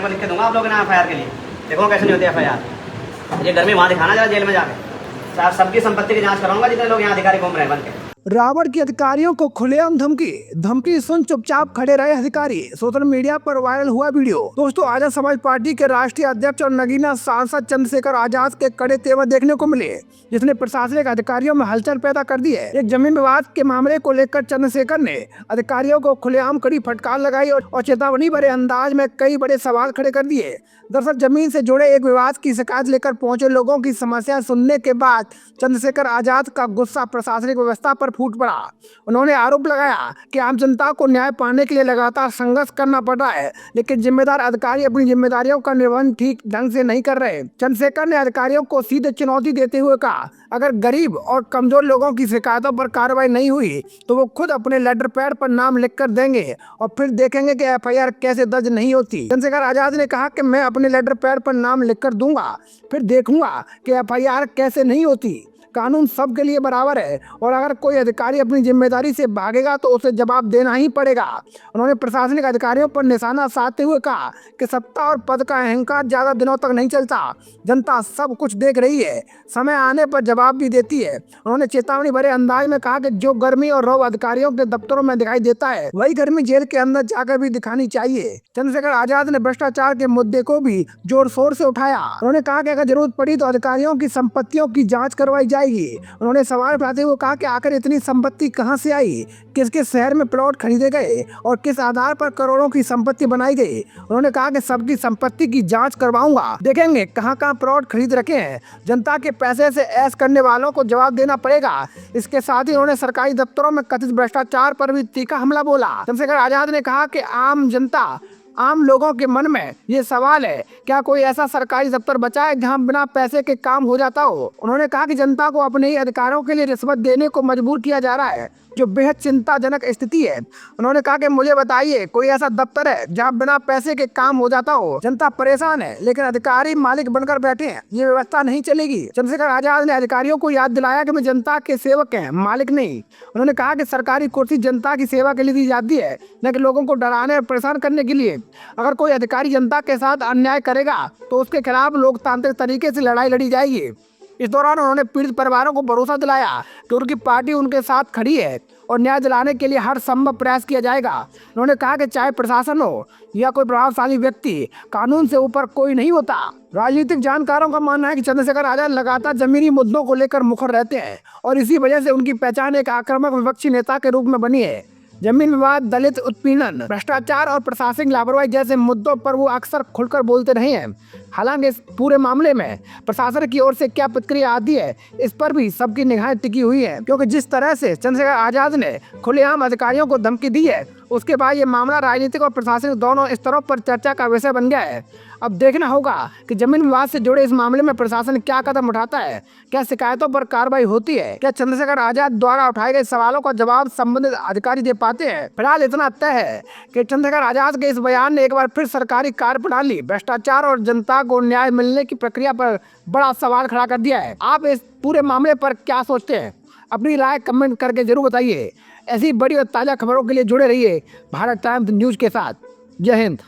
Paper लिख के दूंगा आप लोगों ने एफआईआर के लिए। देखो कैसे नहीं होती एफआईआर। ये गर्मी वहाँ दिखाना जरा जेल में जाके। साहब सबकी संपत्ति की जांच कराऊंगा जितने लोग यहाँ अधिकारी घूम रहे हैं बन के। रावण की अधिकारियों को खुलेआम धमकी सुन चुपचाप खड़े रहे अधिकारी। सोशल मीडिया पर वायरल हुआ वीडियो। दोस्तों, आजाद समाज पार्टी के राष्ट्रीय अध्यक्ष और नगीना सांसद चंद्रशेखर आजाद के कड़े तेवर देखने को मिले, जिसने प्रशासनिक अधिकारियों में हलचल पैदा कर दी है। एक जमीन विवाद के मामले को लेकर चंद्रशेखर ने अधिकारियों को खुलेआम कड़ी फटकार लगाई और चेतावनी भरे अंदाज में कई बड़े सवाल खड़े कर दिए। दरअसल जमीन से जुड़े एक विवाद की शिकायत लेकर पहुंचे लोगों की समस्या सुनने के बाद चंद्रशेखर आजाद का गुस्सा प्रशासनिक व्यवस्था पर फूट पड़ा। उन्होंने आरोप लगाया कि आम जनता को न्याय पाने के लिए लगातार संघर्ष करना पड़ रहा है, लेकिन जिम्मेदार अधिकारी अपनी जिम्मेदारियों का निर्वहन ठीक ढंग से नहीं कर रहे। चंद्रशेखर ने अधिकारियों को सीधे चुनौती देते हुए कहा, अगर गरीब और कमजोर लोगों की शिकायतों पर कार्रवाई नहीं हुई तो वो खुद अपने लेटर पैड पर नाम लिख कर देंगे और फिर देखेंगे कि एफआईआर कैसे दर्ज नहीं होती। चंद्रशेखर आजाद ने कहा कि मैं अपने लेटर पैड पर नाम लिख कर दूंगा, फिर देखूंगा कि एफआईआर कैसे नहीं होती। कानून सबके लिए बराबर है और अगर कोई अधिकारी अपनी जिम्मेदारी से भागेगा तो उसे जवाब देना ही पड़ेगा। उन्होंने प्रशासनिक अधिकारियों पर निशाना साधते हुए कहा कि सत्ता और पद का अहंकार ज्यादा दिनों तक नहीं चलता। जनता सब कुछ देख रही है, समय आने पर जवाब भी देती है। उन्होंने चेतावनी भरे अंदाज में कहा कि जो गर्मी और रौब अधिकारियों के दफ्तरों में दिखाई देता है, वही गर्मी जेल के अंदर जाकर भी दिखानी चाहिए। चंद्रशेखर आजाद ने भ्रष्टाचार के मुद्दे को भी जोर शोर से उठाया। उन्होंने कहा कि अगर जरूरत पड़ी तो अधिकारियों की संपत्तियों की जाँच करवाई जाएगी। उन्होंने सवाल उठाते हुए कहा कि आखिर इतनी संपत्ति कहां से आई, किसके शहर में प्लॉट खरीदे गए और किस आधार पर करोड़ों की संपत्ति बनाई गई। उन्होंने कहा कि सबकी संपत्ति की जांच करवाऊंगा, देखेंगे कहां प्लॉट खरीद रखे हैं। जनता के पैसे से ऐश करने वालों को जवाब देना पड़ेगा। इसके साथ ही उन्होंने सरकारी दफ्तरों में कथित भ्रष्टाचार पर भी तीखा हमला बोला। चंद्रशेखर आजाद ने कहा कि आम लोगों के मन में ये सवाल है, क्या कोई ऐसा सरकारी दफ्तर बचा है जहां बिना पैसे के काम हो जाता हो। उन्होंने कहा कि जनता को अपने ही अधिकारों के लिए रिश्वत देने को मजबूर किया जा रहा है, जो बेहद चिंताजनक स्थिति है। उन्होंने कहा कि मुझे बताइए कोई ऐसा दफ्तर है जहां बिना पैसे के काम हो जाता हो। जनता परेशान है लेकिन अधिकारी मालिक बनकर बैठे हैं, ये व्यवस्था नहीं चलेगी। चंद्रशेखर आजाद ने अधिकारियों को याद दिलाया कि वे जनता के सेवक हैं, मालिक नहीं। उन्होंने कहा कि सरकारी कुर्सी जनता की सेवा के लिए दी जाती है, न कि लोगों को डराने और परेशान करने के लिए। अगर कोई अधिकारी जनता के साथ अन्याय करेगा तो उसके खिलाफ लोकतांत्रिक तरीके से लड़ाई लड़ी जाएगी। इस दौरान उन्होंने पीड़ित परिवारों को भरोसा दिलाया कि उनकी पार्टी उनके साथ खड़ी है और न्याय दिलाने के लिए हर संभव प्रयास किया जाएगा। उन्होंने कहा कि चाहे प्रशासन हो या कोई प्रभावशाली व्यक्ति, कानून से ऊपर कोई नहीं होता। राजनीतिक जानकारों का मानना है कि चंद्रशेखर आजाद लगातार जमीनी मुद्दों को लेकर मुखर रहते हैं और इसी वजह से उनकी पहचान एक आक्रामक विपक्षी नेता के रूप में बनी है। जमीन विवाद, दलित उत्पीड़न, भ्रष्टाचार और प्रशासनिक लापरवाही जैसे मुद्दों पर वो अक्सर खुलकर बोलते रहे हैं। हालांकि इस पूरे मामले में प्रशासन की ओर से क्या प्रतिक्रिया आती है, इस पर भी सबकी निगाहें टिकी हुई है, क्योंकि जिस तरह से चंद्रशेखर आजाद ने खुलेआम अधिकारियों को धमकी दी है, उसके बाद ये मामला राजनीतिक और प्रशासनिक दोनों स्तरों पर चर्चा का विषय बन गया है। अब देखना होगा कि जमीन विवाद से जुड़े इस मामले में प्रशासन क्या कदम उठाता है, क्या शिकायतों पर कार्रवाई होती है, क्या चंद्रशेखर आजाद द्वारा उठाए गए सवालों का जवाब संबंधित अधिकारी दे पाते हैं। फिलहाल इतना तय है कि चंद्रशेखर आजाद के इस बयान ने एक बार फिर सरकारी कार्यप्रणाली, भ्रष्टाचार और जनता को न्याय मिलने की प्रक्रिया पर बड़ा सवाल खड़ा कर दिया है। आप इस पूरे मामले पर क्या सोचते हैं? अपनी राय कमेंट करके जरूर बताइए। ऐसी बड़ी और ताज़ा खबरों के लिए जुड़े रहिए भारत टाइम्स न्यूज़ के साथ। जय हिंद।